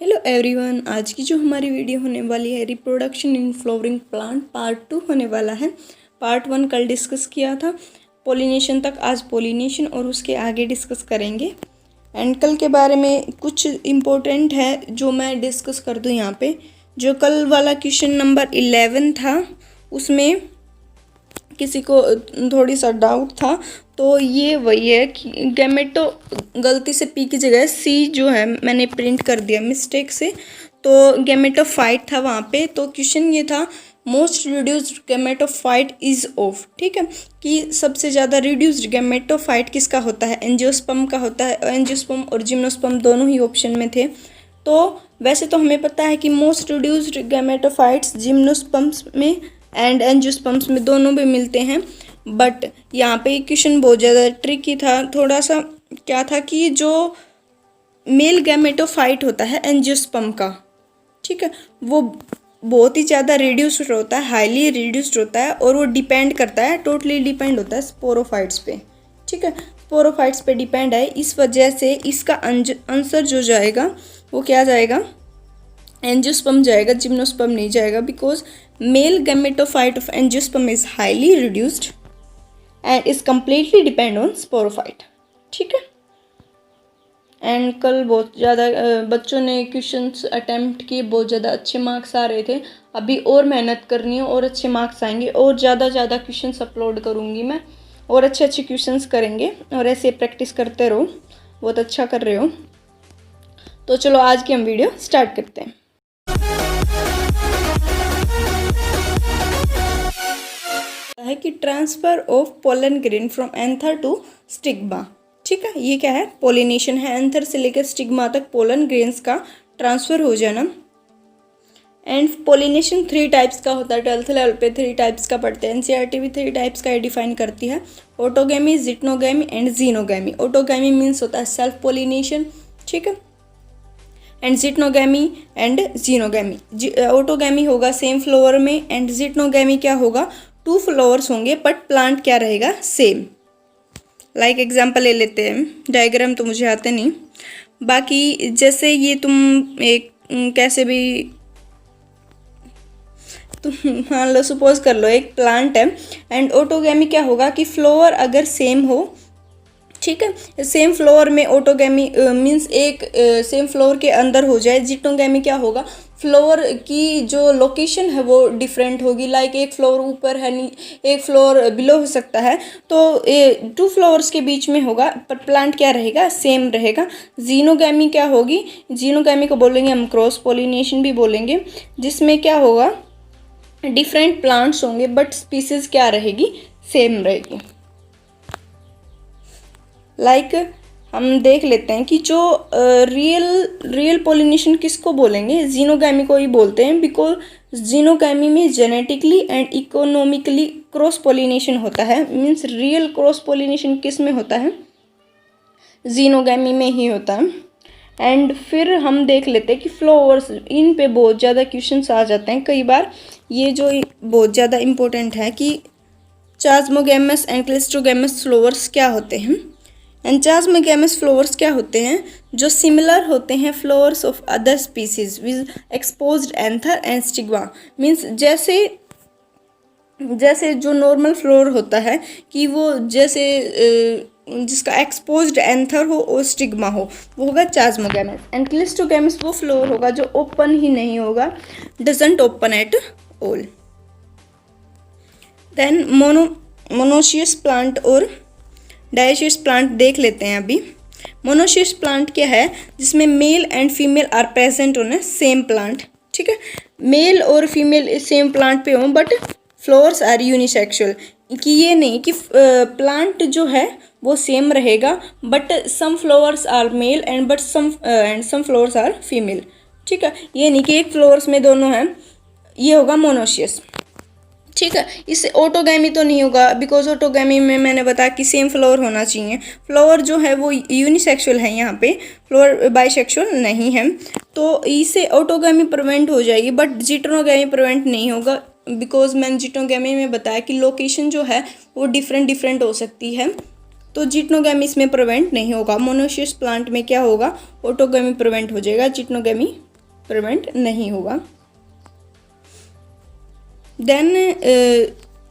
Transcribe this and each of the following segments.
Hello everyone, आज की जो हमारी वीडियो होने वाली है reproduction in flowering plant part 2 होने वाला है। पार्ट 1 कल डिस्कस किया था पोलिनेशन तक, आज पोलिनेशन और उसके आगे डिस्कस करेंगे। एंड कल के बारे में कुछ इम्पोर्टेंट है जो मैं डिस्कस कर दूँ यहाँ पे। जो कल वाला क्वेश्चन नंबर 11 था उसमें किसी को थोड़ी सा डाउट था, तो ये वही है कि गैमेटो गलती से पी की जगह सी जो है मैंने प्रिंट कर दिया मिस्टेक से, तो गैमेटोफाइट था वहाँ पे। तो क्वेश्चन ये था most reduced gametophyte is of, ठीक है, कि सबसे ज़्यादा रिड्यूस्ड गैमेटोफाइट किसका होता है, एंजियोस्पर्म का होता है। एंजियोस्पर्म और जिम्नोस्पर्म दोनों ही ऑप्शन में थे। तो वैसे तो हमें पता है कि मोस्ट रिड्यूस्ड गैमेटोफाइट्स जिम्नोस्पर्म्स में एंड एंजियोस्पर्म्स में दोनों में मिलते हैं, बट यहाँ पे क्वेश्चन बहुत ज़्यादा ट्रिकी था। थोड़ा सा क्या था कि जो मेल गैमेटोफाइट होता है एंजियोस्पर्म का, ठीक है, वो बहुत ही ज़्यादा रिड्यूस्ड होता है, हाईली रिड्यूस्ड होता है, और वो डिपेंड करता है, टोटली डिपेंड होता है स्पोरोफाइट्स पे, ठीक है, स्पोरोफाइट्स पे डिपेंड है। इस वजह से इसका आंसर जो जाएगा वो क्या जाएगा, एंजियोस्पर्म जाएगा, जिम्नोस्पर्म नहीं जाएगा, because male gametophyte of angiosperm is highly reduced and is completely depend on sporophyte, ठीक है। एंड कल बहुत ज़्यादा बच्चों ने क्वेश्चंस अटेम्प्ट किए, बहुत ज़्यादा अच्छे मार्क्स आ रहे थे। अभी और मेहनत करनी है और अच्छे मार्क्स आएंगे, और ज़्यादा क्वेश्चंस अपलोड करूँगी मैं, और अच्छे क्वेश्चंस करेंगे, और ऐसे प्रैक्टिस करते रहो, बहुत अच्छा कर रहे हो। तो चलो आज की हम वीडियो स्टार्ट करते हैं। है कि transfer of pollen grain from anther to stigma, ठीक है, ये क्या है, पोलिनेशन है। एंथर से लेकर स्टिग्मा तक पोलन ग्रेन्स का ट्रांसफर हो जाना। एंड पोलिनेशन 3 टाइप्स का होता है, 12th लेवल पे 3 टाइप्स का पढ़ते हैं। एनसीईआरटी भी 3 टाइप्स का डिफाइन करती है, autogamy, geitonogamy and xenogamy. Autogamy means होता है सेल्फ पोलिनेशन, ठीक है, and geitonogamy and xenogamy. Autogamy होगा सेम फ्लावर में, एंड जिटनोगैमी क्या होगा, 2 फ्लावर्स होंगे बट प्लांट क्या रहेगा, सेम। लाइक एग्जांपल ले लेते हैं, डायग्राम तो मुझे आते नहीं, बाकी जैसे ये तुम एक कैसे भी तुम मान लो, सपोज कर लो एक प्लांट है, एंड ऑटोगैमी क्या होगा कि फ्लावर अगर सेम हो, ठीक है, सेम फ्लोर में ऑटोगैमी मीन्स एक सेम फ्लोर के अंदर हो जाए। जिटनोगैमी क्या होगा, फ्लोर की जो लोकेशन है वो डिफरेंट होगी, लाइक एक फ्लोर ऊपर है, एक फ्लोर बिलो हो सकता है, तो 2 फ्लोर्स के बीच में होगा, पर प्लांट क्या रहेगा, सेम रहेगा। जीनोगैमी क्या होगी, जीनोगैमी को बोलेंगे हम क्रॉस पोलिनेशन भी बोलेंगे, जिसमें क्या होगा, डिफरेंट प्लांट्स होंगे बट स्पीसीज क्या रहेगी, सेम रहेगी। लाइक हम देख लेते हैं कि जो रियल पोलिनेशन किसको बोलेंगे, जीनोगैमी को ही बोलते हैं, बिकॉज जीनोगैमी में genetically and economically cross pollination होता है। मीन्स रियल क्रॉस पोलिनेशन किस में होता है, जीनोगैमी में ही होता है। एंड फिर हम देख लेते हैं कि फ्लावर्स, इन पे बहुत ज़्यादा क्वेश्चंस आ जाते हैं कई बार। ये जो बहुत ज़्यादा इम्पोर्टेंट है कि चास्मोगैमस एंड क्लिस्ट्रोगैमस फ्लावर्स क्या होते हैं, एंड चास्मोगैमस फ्लावर्स क्या होते हैं, जो सिमिलर होते हैं flowers of other species with exposed anther and stigma. Means जैसे जो नॉर्मल फ्लावर होता है कि वो जैसे जिसका एक्सपोज्ड एंथर हो और स्टिग्मा हो, वो होगा चास्मोगैमस। एंड क्लिस्ट्रोगैमस वो फ्लावर होगा जो ओपन ही नहीं होगा, doesn't open at all. Then monoecious plant और डायोशियस प्लांट देख लेते हैं अभी। मोनोशियस प्लांट क्या है, जिसमें male and female are present on same plant, ठीक है, मेल और फीमेल सेम प्लांट पे हों बट फ्लावर्स आर यूनिसेक्सुअल, कि ये नहीं कि प्लांट जो है वो सेम रहेगा but some flowers are male and but some flowers are female, ठीक है, ये नहीं कि एक फ्लावर्स में दोनों हैं, ये होगा मोनोशियस, ठीक है। इससे ऑटोगैमी तो नहीं होगा, बिकॉज ऑटोगैमी में मैंने बताया कि सेम फ्लावर होना चाहिए। फ्लावर जो है वो यूनिसेक्सुअल है, यहाँ पे फ्लावर बाइसेक्सुअल नहीं है, तो इससे ऑटोगैमी प्रिवेंट हो जाएगी, बट जिटनोगैमी प्रिवेंट नहीं होगा, बिकॉज मैंने जिटनोगैमी में बताया कि लोकेशन जो है वो डिफरेंट हो सकती है, तो जिटनोगैमी इसमें प्रिवेंट नहीं होगा। मोनोशियस प्लांट में क्या होगा, ऑटोगैमी प्रिवेंट हो जाएगा, जिटनोगैमी प्रिवेंट नहीं होगा। देन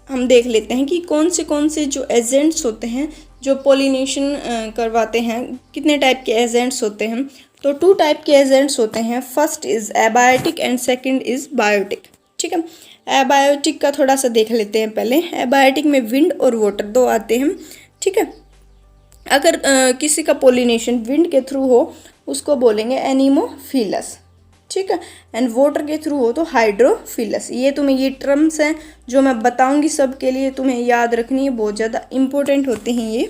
हम देख लेते हैं कि कौन से जो एजेंट्स होते हैं जो पोलिनेशन करवाते हैं, कितने टाइप के एजेंट्स होते हैं। तो 2 टाइप के एजेंट्स होते हैं, first is abiotic and second is biotic. ठीक है, एबायोटिक का थोड़ा सा देख लेते हैं पहले। एबायोटिक में विंड और वाटर 2 आते हैं। ठीक है, अगर किसी का पोलिनेशन विंड के थ्रू हो उसको बोलेंगे एनीमोफिलस। ठीक है, एंड वाटर के थ्रू हो तो हाइड्रोफिलस। ये तुम्हें ये टर्म्स हैं जो मैं बताऊंगी सबके लिए तुम्हें याद रखनी है, बहुत ज़्यादा इंपॉर्टेंट होते हैं ये।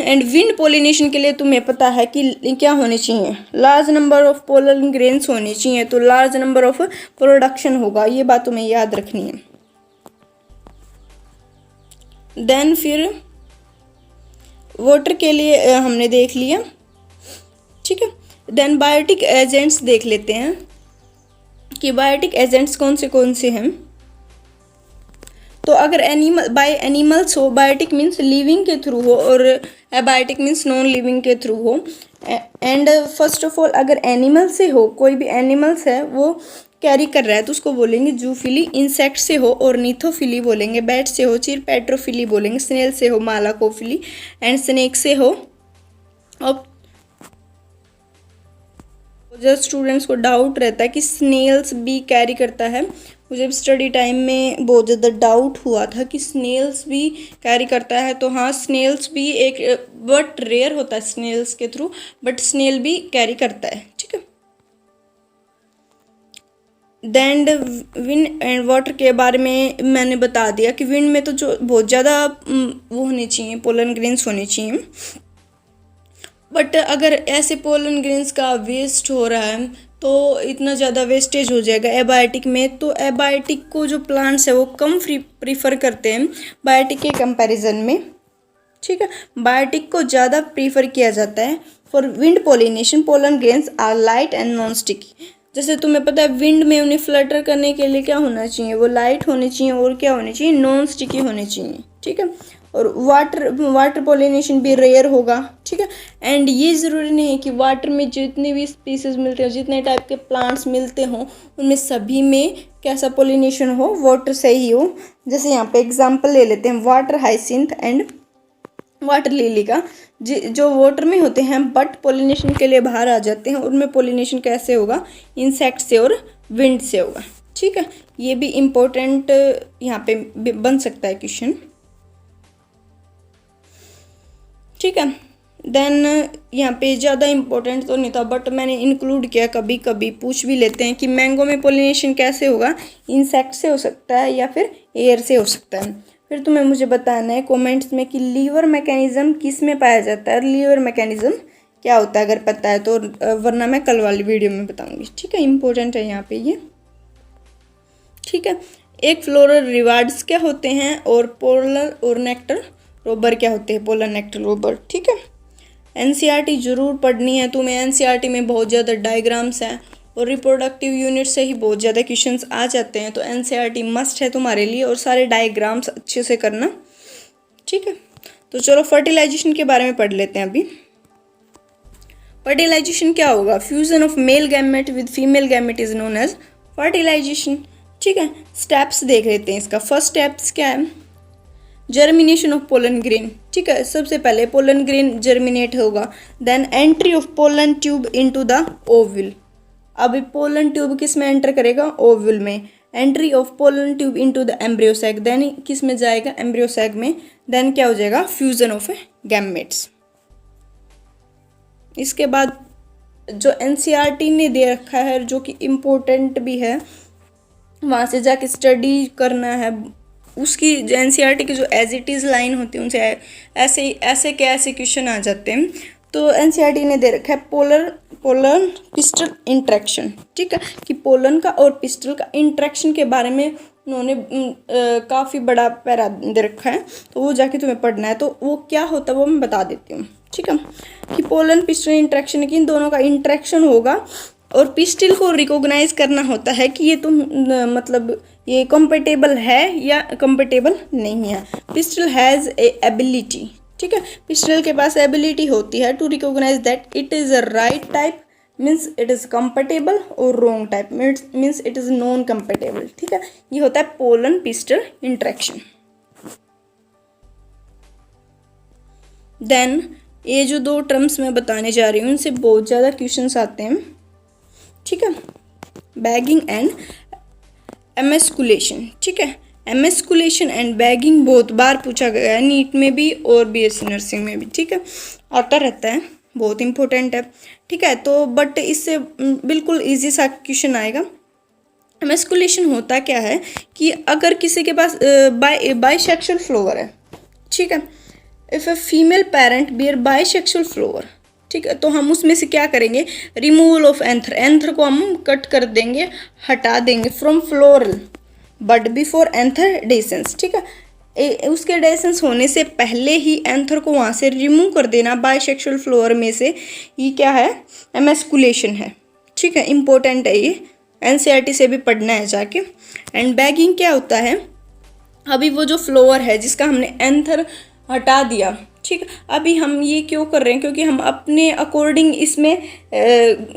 एंड विंड पोलिनेशन के लिए तुम्हें पता है कि क्या होने चाहिए, large number of pollen grains होने चाहिए, तो लार्ज नंबर ऑफ प्रोडक्शन होगा, ये बात तुम्हें याद रखनी है। देन फिर वाटर के लिए हमने देख लिया। ठीक है, देन बायोटिक एजेंट्स देख लेते हैं कि बायोटिक एजेंट्स कौन से हैं। तो अगर एनिमल बाय एनिमल्स हो, बायोटिक मीन्स लिविंग के थ्रू हो और एबायोटिक मीन्स नॉन लिविंग के थ्रू हो। एंड फर्स्ट ऑफ ऑल अगर एनिमल से हो, कोई भी एनिमल्स है वो कैरी कर रहा है तो उसको बोलेंगे जूफिली। इंसेक्ट से हो ऑर्निथोफिली बोलेंगे, बैट से हो चिरपैट्रोफिली बोलेंगे, स्नेल से हो मालाकोफिली, एंड स्नेक से हो। अब जब स्टूडेंट्स को डाउट रहता है कि स्नेल्स भी कैरी करता है, मुझे स्टडी टाइम में बहुत ज़्यादा डाउट हुआ था कि स्नेल्स भी कैरी करता है। तो हाँ, स्नेल्स भी एक बट रेयर होता है स्नेल्स के थ्रू, बट स्नेल भी कैरी करता है। ठीक है, देन विंड एंड वाटर के बारे में मैंने बता दिया कि विंड में तो जो बहुत ज़्यादा वो होने चाहिए, पोलन ग्रेन्स होने चाहिए। बट अगर ऐसे पोलन ग्रेन्स का वेस्ट हो रहा है तो इतना ज़्यादा वेस्टेज हो जाएगा एबायोटिक में। तो एबायोटिक को जो प्लांट्स है वो कम प्रीफर करते हैं बायोटिक के कंपैरिजन में। ठीक है, बायोटिक को ज़्यादा प्रीफर किया जाता है for wind pollination. Pollen grains are light and non sticky. जैसे तुम्हें पता है विंड में उन्हें फ्लटर करने के लिए क्या होना चाहिए, वो लाइट होनी चाहिए और क्या होनी चाहिए, नॉन स्टिकी होने चाहिए। ठीक है, और वाटर पोलिनेशन भी रेयर होगा। ठीक है, एंड ये ज़रूरी नहीं है कि वाटर में जितने भी स्पीसीज मिलते हो, जितने टाइप के प्लांट्स मिलते हों, उनमें सभी में कैसा पोलिनेशन हो, वाटर से ही हो। जैसे यहाँ पे एग्जांपल ले लेते हैं water hyacinth and water lily का, जो वाटर में होते हैं बट पोलिनेशन के लिए बाहर आ जाते हैं, उनमें पोलिनेशन कैसे होगा, इंसेक्ट से और विंड से होगा। ठीक है, ये भी इम्पोर्टेंट यहाँ पे बन सकता है क्वेश्चन। ठीक है, देन यहाँ पे ज़्यादा इम्पोर्टेंट तो नहीं था बट मैंने इंक्लूड किया, कभी कभी पूछ भी लेते हैं कि मैंगो में पोलिनेशन कैसे होगा, इंसेक्ट से हो सकता है या फिर एयर से हो सकता है। फिर तुम्हें मुझे बताना है कमेंट्स में कि लीवर मैकेनिज्म किस में पाया जाता है और लीवर मैकेनिज्म क्या होता है, अगर पता है तो, वरना मैं कल वाली वीडियो में बताऊँगी। ठीक है, इम्पोर्टेंट है यहाँ पे ये। ठीक है, एक फ्लोरल रिवार्ड्स क्या होते हैं और पोलर और नेक्टर रोबर क्या होते हैं, पोलर नेक्टर रोबर। ठीक है, एनसीईआरटी जरूर पढ़नी है तुम्हें। एनसीईआरटी में बहुत ज़्यादा डायग्राम्स हैं और रिप्रोडक्टिव यूनिट से ही बहुत ज़्यादा क्वेश्चंस आ जाते हैं, तो एनसीईआरटी मस्ट है तुम्हारे लिए, और सारे डायग्राम्स अच्छे से करना। ठीक है, तो चलो फर्टिलाइजेशन के बारे में पढ़ लेते हैं अभी। फर्टिलाइजेशन क्या होगा, fusion of male gamete with female gamete is known as fertilization. ठीक है, स्टेप्स देख लेते हैं इसका। फर्स्ट स्टेप्स क्या है, जर्मिनेशन ऑफ पोलन ग्रेन। ठीक है, सबसे पहले पोलन ग्रेन जर्मिनेट होगा, then entry of pollen tube into the ovule. अब पोलन ट्यूब किस में एंटर करेगा, ओव्यूल में। Entry of pollen tube into the embryo sac, then किस में जाएगा, एम्ब्रियो सैक में। देन क्या हो जाएगा, फ्यूजन ऑफ गैमेट्स। इसके बाद जो एनसीईआरटी ने दे रखा है, जो कि इम्पोर्टेंट भी है, वहाँ से जाके स्टडी करना है। उसकी एनसीईआरटी की जो एज इट इज़ लाइन होती है, उनसे ऐसे के ऐसे क्वेश्चन आ जाते हैं। तो एनसीईआरटी ने दे रखा है पोलन पिस्टल इंट्रैक्शन। ठीक है, कि पोलन का और पिस्टल का इंट्रैक्शन के बारे में उन्होंने काफ़ी बड़ा पैरा दे रखा है, तो वो जाके तुम्हें पढ़ना है। तो वो क्या होता है वो मैं बता देती हूँ। ठीक है, कि पोलन पिस्टल इंट्रैक्शन, कि इन दोनों का इंट्रैक्शन होगा और पिस्टिल को रिकॉग्नाइज करना होता है कि ये मतलब ये कंपेटेबल है या कंपेटेबल नहीं है। Pistil has a ability. ठीक है, पिस्टिल के पास एबिलिटी होती है to recognise that it is a right type means it is compatible और wrong type means it is non compatible. ठीक है, ये होता है पोलन पिस्टल इंटरेक्शन। देन ये जो दो टर्म्स मैं बताने जा रही हूँ उनसे बहुत ज़्यादा क्वेश्चंस आते हैं। ठीक है, बैगिंग एंड एमेस्कुलेशन। ठीक है, एमेस्कुलेशन एंड बैगिंग बहुत बार पूछा गया है नीट में भी और बीएससी नर्सिंग में भी। ठीक है, आता रहता है, बहुत इंपॉर्टेंट है। ठीक है, तो बट इससे बिल्कुल इजी सा क्वेश्चन आएगा। एमेस्कुलेशन होता क्या है कि अगर किसी के पास बाइसेक्सुअल फ्लावर है, ठीक है, if a female parent bear bisexual flower, ठीक है, तो हम उसमें से क्या करेंगे, रिमूवल ऑफ एंथर, एंथर को हम कट कर देंगे, हटा देंगे from floral but before anther dehiscence. ठीक है, उसके डेसेंस होने से पहले ही एंथर को वहाँ से रिमूव कर देना बाइसेक्सुअल फ्लोवर में से, ये क्या है, एमेस्कुलेशन है। ठीक है, इंपॉर्टेंट है ये, एनसीईआरटी से भी पढ़ना है जाके। एंड बैगिंग क्या होता है, अभी वो जो फ्लोवर है जिसका हमने एंथर हटा दिया, ठीक है, अभी हम ये क्यों कर रहे हैं, क्योंकि हम अपने अकॉर्डिंग इसमें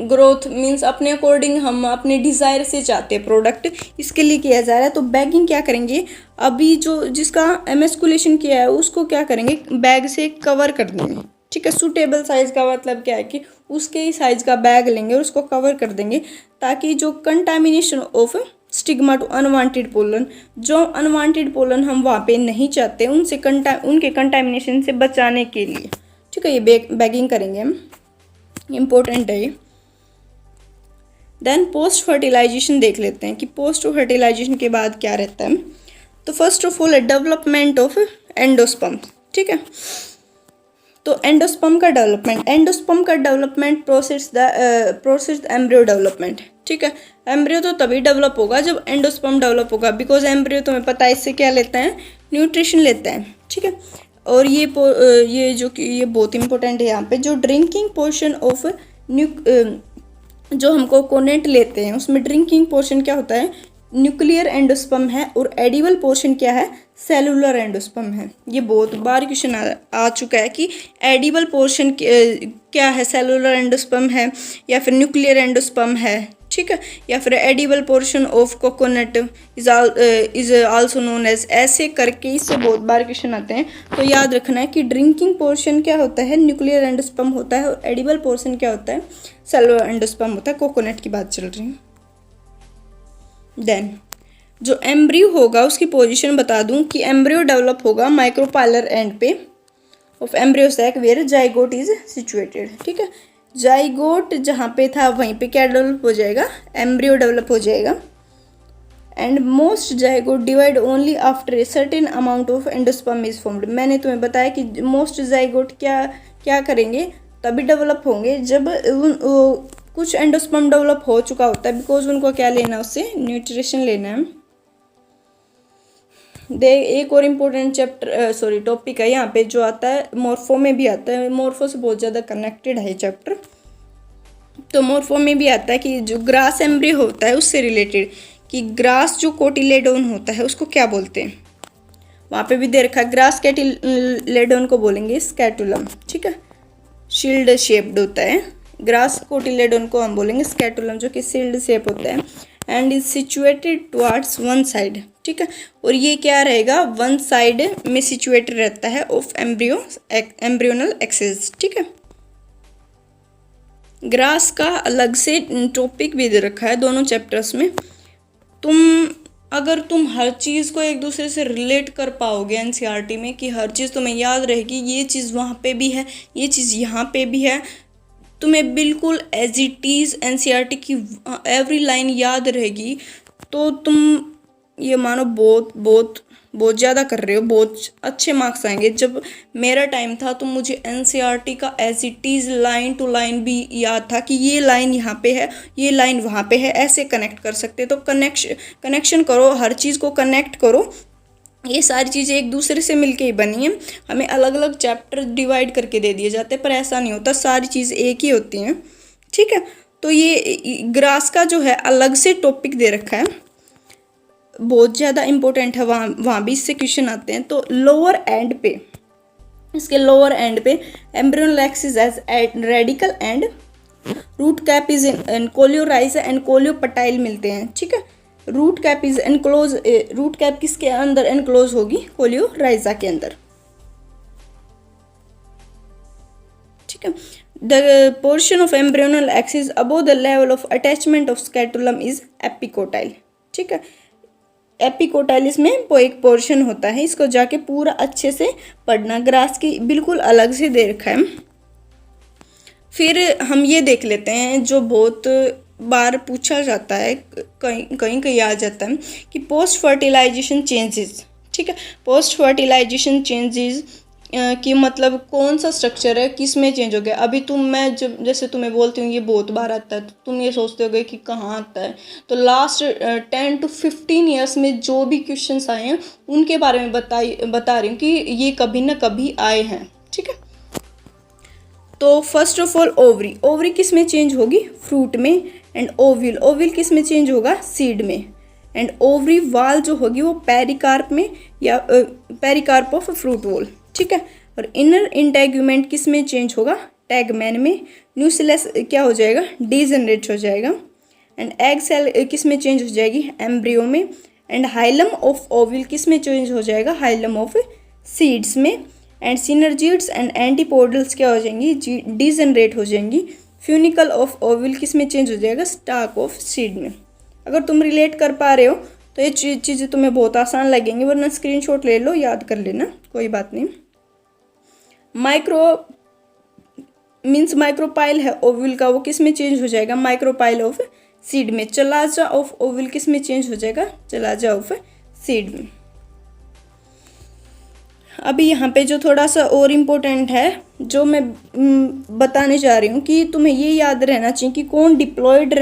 ग्रोथ मीन्स अपने अकॉर्डिंग हम अपने डिज़ायर से चाहते हैं प्रोडक्ट, इसके लिए किया जा रहा है। तो बैगिंग क्या करेंगे, अभी जो जिसका एमेस्कुलेशन किया है उसको क्या करेंगे, बैग से कवर कर देंगे। ठीक है, सूटेबल साइज़ का मतलब क्या है कि उसके ही साइज़ का बैग लेंगे और उसको कवर कर देंगे, ताकि जो contamination of stigma to unwanted pollen, जो अनवांटेड पोलन हम वहाँ पे नहीं चाहते उनसे उनके कंटामिनेशन से बचाने के लिए। ठीक है, ये बैगिंग करेंगे हम, इम्पोर्टेंट है ये। देन पोस्ट फर्टिलाइजेशन देख लेते हैं कि पोस्ट फर्टिलाइजेशन के बाद क्या रहता है। तो first of all development of endosperm. ठीक है, तो एंडोस्पर्म का development process the embryo development. ठीक है, एम्ब्रियो तो तभी डेवलप होगा जब एंडोस्पर्म डेवलप होगा, बिकॉज एम्ब्रियो तुम्हें पता है इससे क्या लेता है, न्यूट्रिशन लेता है। ठीक है, और ये जो कि ये बहुत इंपॉर्टेंट है यहाँ पे, जो ड्रिंकिंग पोर्शन ऑफ जो हम कोकोनट लेते हैं उसमें ड्रिंकिंग पोर्शन क्या होता है, न्यूक्लियर एंडोस्पर्म है, और एडिबल पोर्शन क्या है, सेलुलर एंडोस्पर्म है। ये बहुत बार क्वेश्चन आ चुका है कि एडिबल पोर्शन क्या है, सेलुलर एंडोस्पर्म है या फिर न्यूक्लियर एंडोस्पर्म है। ठीक है, या फिर edible portion of coconut is also known as, ऐसे करके इससे बहुत बार क्वेश्चन आते हैं। तो याद रखना है कि ड्रिंकिंग पोर्शन क्या होता है, न्यूक्लियर एंडोस्पर्म होता है, और एडिबल पोर्शन क्या होता है, सेलुलर एंडोस्पर्म होता है। कोकोनट की बात चल रही है। देन जो एम्ब्रियो होगा उसकी पोजीशन बता दूं कि एम्ब्रियो डेवलप होगा माइक्रोपाइलर एंड पे of embryo sac where zygote is situated. ठीक है, जाइगोट जहाँ पे था वहीं पे क्या डेवलप हो जाएगा, एम्ब्रियो डेवलप हो जाएगा। And most zygote divide only after a certain amount of endosperm is formed. मैंने तुम्हें बताया कि मोस्ट जाइगोट क्या करेंगे, तभी डेवलप होंगे जब कुछ एंडोस्पर्म डेवलप हो चुका होता है, बिकॉज उनको क्या लेना है, उससे न्यूट्रिशन लेना है। एक और इम्पोर्टेंट टॉपिक है यहाँ पे जो आता है, मॉर्फो में भी आता है, मॉर्फो से बहुत ज़्यादा कनेक्टेड है चैप्टर। तो मॉर्फो में भी आता है कि जो ग्रास एम्ब्रियो होता है उससे रिलेटेड, कि ग्रास जो कोटिलेडोन होता है उसको क्या बोलते हैं, वहाँ पे भी दे रखा है। ग्रास कोटिलेडोन को बोलेंगे स्कैटुलम। ठीक है, शील्ड शेप्ड होता है। ग्रास कोटिलेडोन को हम बोलेंगे स्कैटुलम, जो कि शील्ड शेप होता है, and is situated towards one side. ठीक है, और ये क्या रहेगा, वन साइड में सिचुएटेड रहता है ऑफ एम्ब्रियोनल एक्सिस। ठीक है, ग्रास का अलग से टॉपिक भी दे रखा है दोनों चैप्टर्स में। अगर तुम हर चीज़ को एक दूसरे से रिलेट कर पाओगे एनसीईआरटी में, कि हर चीज़ तुम्हें याद रहेगी, ये चीज़ वहाँ पे भी है, ये चीज़ यहाँ पे भी है, तुम्हें बिल्कुल एज इट इज़ एनसीईआरटी की एवरी लाइन याद रहेगी, तो तुम ये मानो बहुत ज़्यादा कर रहे हो, बहुत अच्छे मार्क्स आएंगे। जब मेरा टाइम था तो मुझे एनसीईआरटी का as it is line to line भी याद था, कि ये लाइन यहाँ पे है, ये लाइन वहाँ पे है, ऐसे कनेक्ट कर सकते। तो कनेक्शन करो, हर चीज़ को कनेक्ट करो। ये सारी चीज़ें एक दूसरे से मिलके ही बनी हैं। हमें अलग अलग चैप्टर डिवाइड करके दे दिए जाते हैं, पर ऐसा नहीं होता, सारी चीज़ एक ही होती हैं। ठीक है, तो ये ग्रास का जो है अलग से टॉपिक दे रखा है, बहुत ज़्यादा इंपॉर्टेंट है, वहाँ भी इससे क्वेश्चन आते हैं। तो लोअर एंड पे, इसके लोअर एंड पे embryonal axis as radicle and root cap is in coleorhiza and coleoptile मिलते हैं, ठीक है। Root cap is enclose, root cap किसके अंदर एनक्लोज होगी, कोलियोराइजा के अंदर, ठीक है। The portion of embryonal axis above the level of attachment of scutellum is epicotyl, ठीक है। एपिकोटाइल इसमें वो एक पोर्शन होता है, इसको जाके पूरा अच्छे से पढ़ना, ग्रास की बिल्कुल अलग से दे रखा है। फिर हम ये देख लेते हैं जो बहुत बार पूछा जाता है, कहीं कहीं आ जाता है कि पोस्ट फर्टिलाइजेशन चेंजेस, ठीक है। पोस्ट फर्टिलाइजेशन चेंजेस कि मतलब कौन सा स्ट्रक्चर है, किस में चेंज हो गया। अभी मैं जब जैसे तुम्हें बोलती हूँ ये बहुत बार आता है, तो तुम ये सोचते होगे कि कहाँ आता है। तो लास्ट 10 to 15 ईयर्स में जो भी क्वेश्चंस आए हैं उनके बारे में बता रही हूँ कि ये कभी ना कभी आए हैं, ठीक है। तो first of all ovary, ovary किस में चेंज होगी, फ्रूट में। एंड ओव्यूल, ओव्यूल किस में चेंज होगा, सीड में। एंड ओवरी वाल जो होगी वो पेरिकार्प में, या पेरिकार्प ऑफ फ्रूट वॉल, ठीक है। और इनर इंटेगुमेंट किस में चेंज होगा, टैगमैन में। न्यूक्लियस क्या हो जाएगा, डीजनरेट हो जाएगा। एंड एग सेल किस में चेंज हो जाएगी, एम्ब्रियो में। एंड हाइलम ऑफ ओव्यूल किस में चेंज हो जाएगा, हाइलम ऑफ सीड्स में। एंड सिनर्जिड्स एंड एंटीपोडल्स क्या हो जाएंगी, डीजनरेट हो जाएंगी। फ्यूनिकल ऑफ ओव्यूल किस में चेंज हो जाएगा, स्टाक ऑफ सीड में। अगर तुम रिलेट कर पा रहे हो तो ये चीज़ें तुम्हें बहुत आसान लगेंगी, वरना स्क्रीनशॉट ले लो, याद कर लेना, कोई बात नहीं। माइक्रो मीन्स माइक्रोपाइल है ओव्यूल का, वो किस में चेंज हो जाएगा, माइक्रोपाइल ऑफ सीड में। चलाजा ऑफ ओव्यूल किस में चेंज हो जाएगा, चलाजा ऑफ सीड में। अभी यहाँ पे जो थोड़ा सा और इम्पोर्टेंट है जो मैं बताने जा रही हूँ कि तुम्हें ये याद रहना चाहिए कि कौन डिप्लॉयड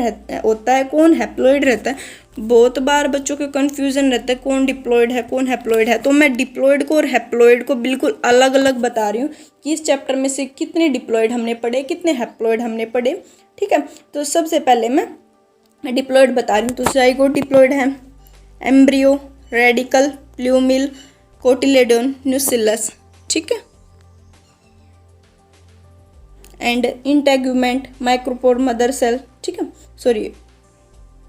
होता है, कौन हैप्लॉयड रहता है। बहुत बार बच्चों को कन्फ्यूज़न रहता है कौन डिप्लॉयड है कौन हैप्लॉयड है। तो मैं डिप्लॉयड को और हैप्लॉयड को बिल्कुल अलग अलग बता रही हूँ कि इस चैप्टर में से कितने डिप्लॉयड हमने पढ़े, कितने हैप्लॉयड हमने पढ़े, ठीक है। तो सबसे पहले मैं डिप्लॉयड बता रही हूँ। तो जाइगोट डिप्लॉयड है, embryo, radical, plumule, cotyledon, nucellus, ठीक है। And integument, micropore mother cell, ठीक है, sorry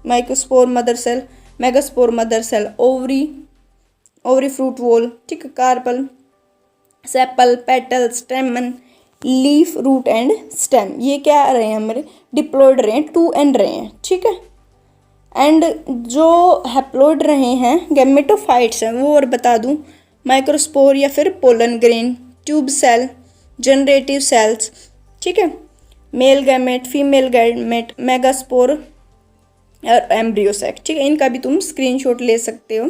microspore mother cell, megaspore mother cell, ovary, ovary fruit wall, ठीक है, carpel, sepal, petal, stamen, leaf, root and stem. ये क्या रहे हैं हमारे, डिप्लॉयड रहे हैं, 2n रहे हैं, ठीक है। एंड जो हैप्लॉयड रहे हैं गैमेटोफाइट्स हैं वो और बता दूं, माइक्रोस्पोर या फिर pollen grain, tube cell, generative cells, ठीक है, male gamete, female gamete, megaspore और एम्ब्रियो सैक, ठीक है। इनका भी तुम स्क्रीनशॉट ले सकते हो।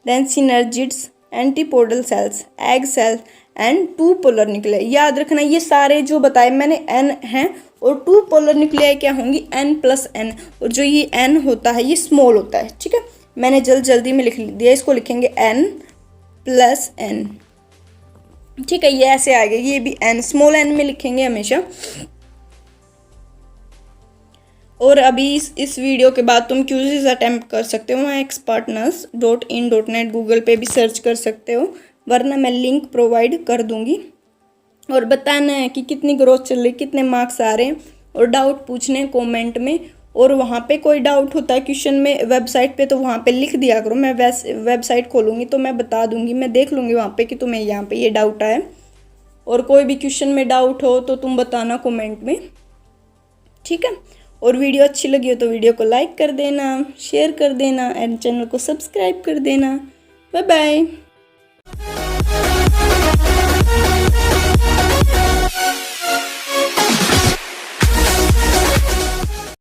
Then synergids, antipodal cells, egg cell and 2 polar nuclei. याद रखना ये सारे जो बताए मैंने n हैं और 2 पोलर न्यूक्लियाई क्या होंगी, n+n। और जो ये n होता है ये स्मॉल होता है, ठीक है। मैंने जल्दी में लिख दिया, इसको लिखेंगे n+n, ठीक है। ये ऐसे आएगा, ये भी n स्मॉल n में लिखेंगे हमेशा। और अभी इस वीडियो के बाद तुम क्यूज़ेस अटेम्प्ट कर सकते हो, वहाँ expertnurse.in.net गूगल पे भी सर्च कर सकते हो, वरना मैं लिंक प्रोवाइड कर दूंगी। और बताना है कि कितनी ग्रोथ चल रही, कितने मार्क्स आ रहे हैं, और डाउट पूछने कमेंट में। और वहाँ पे कोई डाउट होता है क्वेश्चन में वेबसाइट पे तो वहाँ पे लिख दिया करो, मैं वेबसाइट खोलूँगी तो मैं बता दूँगी, मैं देख लूँगी वहाँ पे कि तुम्हें यहाँ पे ये डाउट आया। और कोई भी क्वेश्चन में डाउट हो तो तुम बताना कमेंट में, ठीक है। और वीडियो अच्छी लगी हो तो वीडियो को लाइक कर देना, शेयर कर देना एंड चैनल को सब्सक्राइब कर देना। Bye bye.